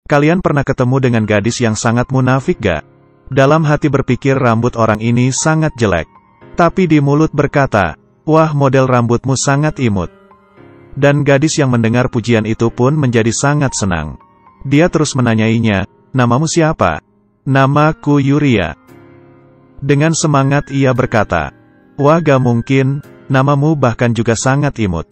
Kalian pernah ketemu dengan gadis yang sangat munafik gak? Dalam hati berpikir rambut orang ini sangat jelek. Tapi di mulut berkata, wah model rambutmu sangat imut. Dan gadis yang mendengar pujian itu pun menjadi sangat senang. Dia terus menanyainya, namamu siapa? Namaku Yuria. Dengan semangat ia berkata, wah gak mungkin, namamu bahkan juga sangat imut.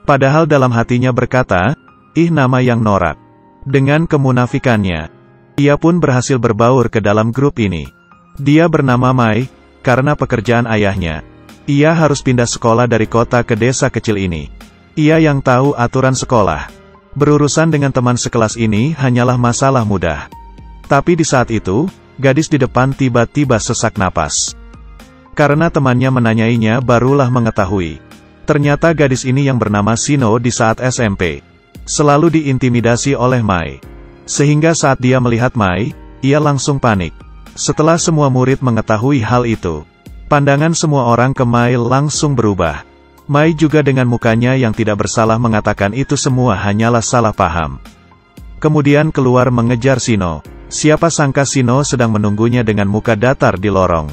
Padahal dalam hatinya berkata, ih nama yang norak. Dengan kemunafikannya, ia pun berhasil berbaur ke dalam grup ini. Dia bernama Mai, karena pekerjaan ayahnya. Ia harus pindah sekolah dari kota ke desa kecil ini. Ia yang tahu aturan sekolah. Berurusan dengan teman sekelas ini hanyalah masalah mudah. Tapi di saat itu, gadis di depan tiba-tiba sesak napas. Karena temannya menanyainya barulah mengetahui. Ternyata gadis ini yang bernama Shino di saat SMP. Selalu diintimidasi oleh Mai. Sehingga saat dia melihat Mai, ia langsung panik. Setelah semua murid mengetahui hal itu, pandangan semua orang ke Mai langsung berubah. Mai juga dengan mukanya yang tidak bersalah mengatakan itu semua hanyalah salah paham. Kemudian keluar mengejar Shino. Siapa sangka Shino sedang menunggunya dengan muka datar di lorong.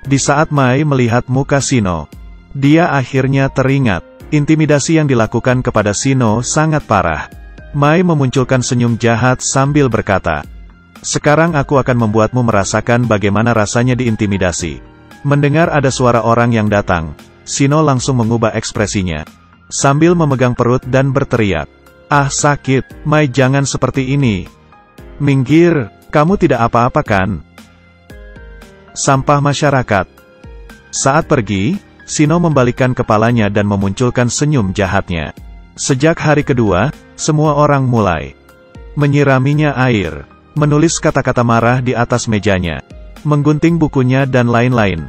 Di saat Mai melihat muka Shino, dia akhirnya teringat, intimidasi yang dilakukan kepada Shino sangat parah. Mai memunculkan senyum jahat sambil berkata, sekarang aku akan membuatmu merasakan bagaimana rasanya diintimidasi. Mendengar ada suara orang yang datang, Shino langsung mengubah ekspresinya. Sambil memegang perut dan berteriak, ah sakit, Mai jangan seperti ini. Minggir, kamu tidak apa-apa kan? Sampah masyarakat. Saat pergi, Shino membalikkan kepalanya dan memunculkan senyum jahatnya. Sejak hari kedua, semua orang mulai menyiraminya air, menulis kata-kata marah di atas mejanya, menggunting bukunya dan lain-lain.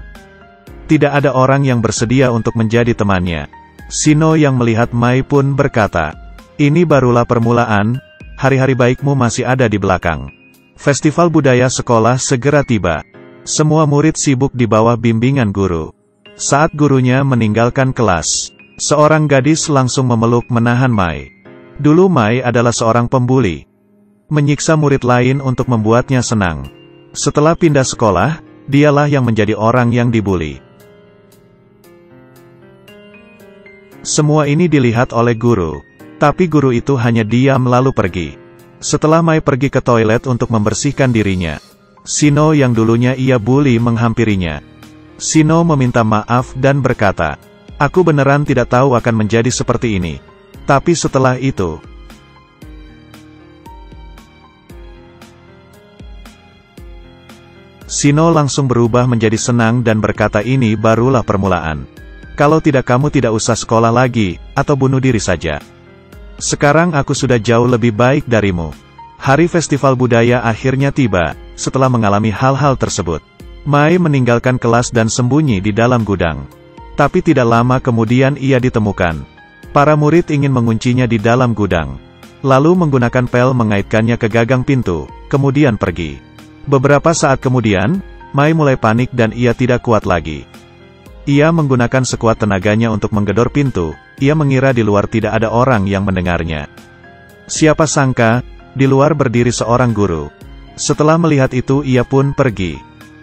Tidak ada orang yang bersedia untuk menjadi temannya. Shino yang melihat Mai pun berkata, ini barulah permulaan, hari-hari baikmu masih ada di belakang. Festival budaya sekolah segera tiba. Semua murid sibuk di bawah bimbingan guru. Saat gurunya meninggalkan kelas, seorang gadis langsung memeluk menahan Mai. Dulu Mai adalah seorang pembuli. Menyiksa murid lain untuk membuatnya senang. Setelah pindah sekolah, dialah yang menjadi orang yang dibuli. Semua ini dilihat oleh guru. Tapi guru itu hanya diam lalu pergi. Setelah Mai pergi ke toilet untuk membersihkan dirinya, Shino yang dulunya ia bully menghampirinya. Shino meminta maaf dan berkata, aku beneran tidak tahu akan menjadi seperti ini. Tapi setelah itu, Shino langsung berubah menjadi senang dan berkata ini barulah permulaan. Kalau tidak kamu tidak usah sekolah lagi, atau bunuh diri saja. Sekarang aku sudah jauh lebih baik darimu. Hari festival budaya akhirnya tiba. Setelah mengalami hal-hal tersebut, Mai meninggalkan kelas dan sembunyi di dalam gudang. Tapi tidak lama kemudian ia ditemukan. Para murid ingin menguncinya di dalam gudang. Lalu menggunakan pel mengaitkannya ke gagang pintu, kemudian pergi. Beberapa saat kemudian, Mai mulai panik dan ia tidak kuat lagi. Ia menggunakan sekuat tenaganya untuk menggedor pintu. Ia mengira di luar tidak ada orang yang mendengarnya. Siapa sangka, di luar berdiri seorang guru. Setelah melihat itu ia pun pergi.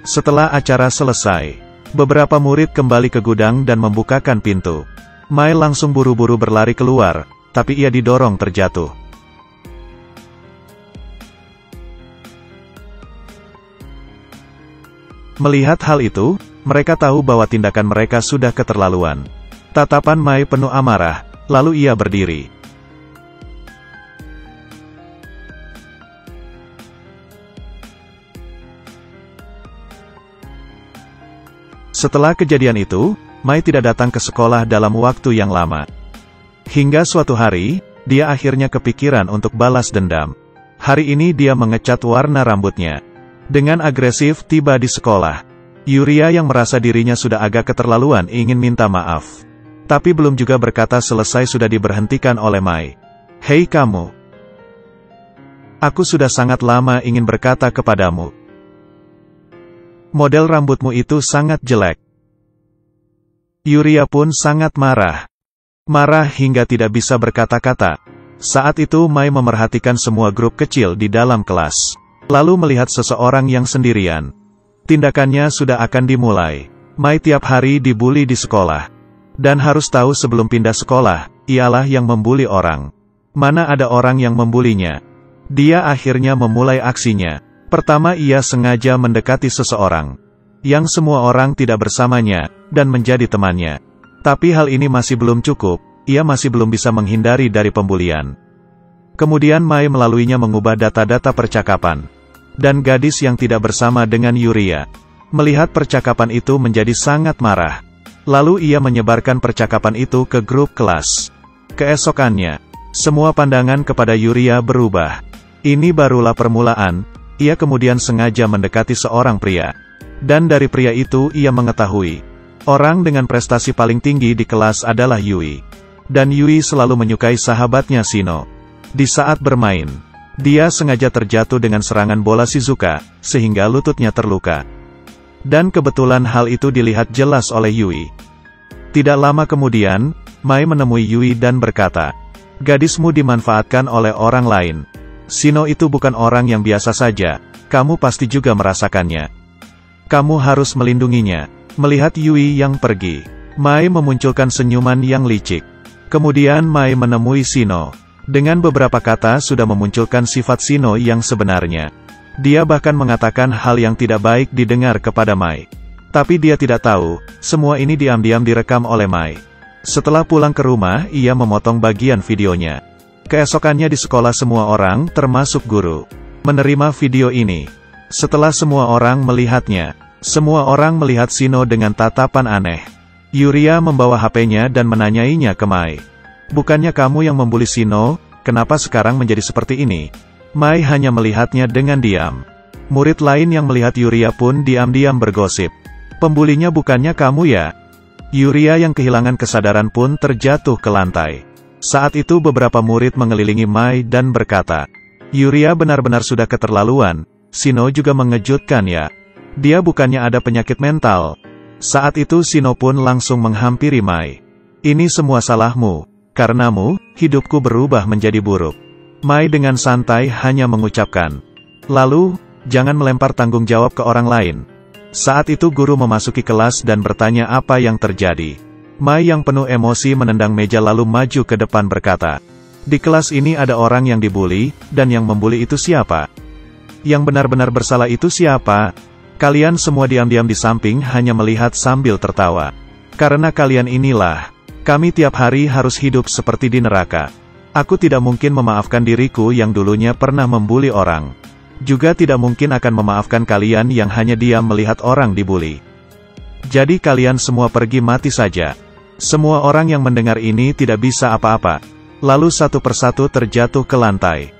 Setelah acara selesai, beberapa murid kembali ke gudang dan membukakan pintu. Mai langsung buru-buru berlari keluar, tapi ia didorong terjatuh. Melihat hal itu, mereka tahu bahwa tindakan mereka sudah keterlaluan. Tatapan Mai penuh amarah, lalu ia berdiri. Setelah kejadian itu, Mai tidak datang ke sekolah dalam waktu yang lama. Hingga suatu hari, dia akhirnya kepikiran untuk balas dendam. Hari ini dia mengecat warna rambutnya. Dengan agresif tiba di sekolah. Yuria yang merasa dirinya sudah agak keterlaluan ingin minta maaf. Tapi belum juga berkata selesai sudah diberhentikan oleh Mai. Hei kamu. Aku sudah sangat lama ingin berkata kepadamu. Model rambutmu itu sangat jelek. Yuria pun sangat marah. Marah hingga tidak bisa berkata-kata. Saat itu Mai memerhatikan semua grup kecil di dalam kelas. Lalu melihat seseorang yang sendirian. Tindakannya sudah akan dimulai. Mai tiap hari dibuli di sekolah. Dan harus tahu sebelum pindah sekolah, ialah yang membuli orang. Mana ada orang yang membulinya. Dia akhirnya memulai aksinya. Pertama ia sengaja mendekati seseorang. Yang semua orang tidak bersamanya, dan menjadi temannya. Tapi hal ini masih belum cukup. Ia masih belum bisa menghindari dari pembulian. Kemudian Mai melaluinya mengubah data-data percakapan. Dan gadis yang tidak bersama dengan Yuria. Melihat percakapan itu menjadi sangat marah. Lalu ia menyebarkan percakapan itu ke grup kelas. Keesokannya, semua pandangan kepada Yuria berubah. Ini barulah permulaan, ia kemudian sengaja mendekati seorang pria. Dan dari pria itu ia mengetahui. Orang dengan prestasi paling tinggi di kelas adalah Yui. Dan Yui selalu menyukai sahabatnya Shino. Di saat bermain, dia sengaja terjatuh dengan serangan bola Shizuka, sehingga lututnya terluka. Dan kebetulan hal itu dilihat jelas oleh Yui. Tidak lama kemudian, Mai menemui Yui dan berkata, "Gadismu dimanfaatkan oleh orang lain. Shino itu bukan orang yang biasa saja, kamu pasti juga merasakannya. Kamu harus melindunginya." Melihat Yui yang pergi, Mai memunculkan senyuman yang licik. Kemudian Mai menemui Shino. Dengan beberapa kata sudah memunculkan sifat Shino yang sebenarnya. Dia bahkan mengatakan hal yang tidak baik didengar kepada Mai. Tapi dia tidak tahu, semua ini diam-diam direkam oleh Mai. Setelah pulang ke rumah, ia memotong bagian videonya. Keesokannya di sekolah semua orang, termasuk guru, menerima video ini. Setelah semua orang melihatnya, semua orang melihat Shino dengan tatapan aneh. Yuria membawa HP-nya dan menanyainya ke Mai. "Bukannya kamu yang membuli Shino, kenapa sekarang menjadi seperti ini?" Mai hanya melihatnya dengan diam. Murid lain yang melihat Yuria pun diam-diam bergosip. "Pembulinya bukannya kamu ya?" Yuria yang kehilangan kesadaran pun terjatuh ke lantai. Saat itu beberapa murid mengelilingi Mai dan berkata, "Yuria benar-benar sudah keterlaluan, Shino juga mengejutkan ya. Dia bukannya ada penyakit mental." Saat itu Shino pun langsung menghampiri Mai. "Ini semua salahmu. Karenamu, hidupku berubah menjadi buruk." Mai dengan santai hanya mengucapkan, "Lalu, jangan melempar tanggung jawab ke orang lain." Saat itu guru memasuki kelas dan bertanya apa yang terjadi. Mai yang penuh emosi menendang meja lalu maju ke depan berkata, "Di kelas ini ada orang yang dibuli, dan yang membuli itu siapa? Yang benar-benar bersalah itu siapa?" Kalian semua diam-diam di samping hanya melihat sambil tertawa. "Karena kalian inilah, kami tiap hari harus hidup seperti di neraka. Aku tidak mungkin memaafkan diriku yang dulunya pernah membuli orang. Juga tidak mungkin akan memaafkan kalian yang hanya diam melihat orang dibuli. Jadi kalian semua pergi mati saja." Semua orang yang mendengar ini tidak bisa apa-apa. Lalu satu persatu terjatuh ke lantai.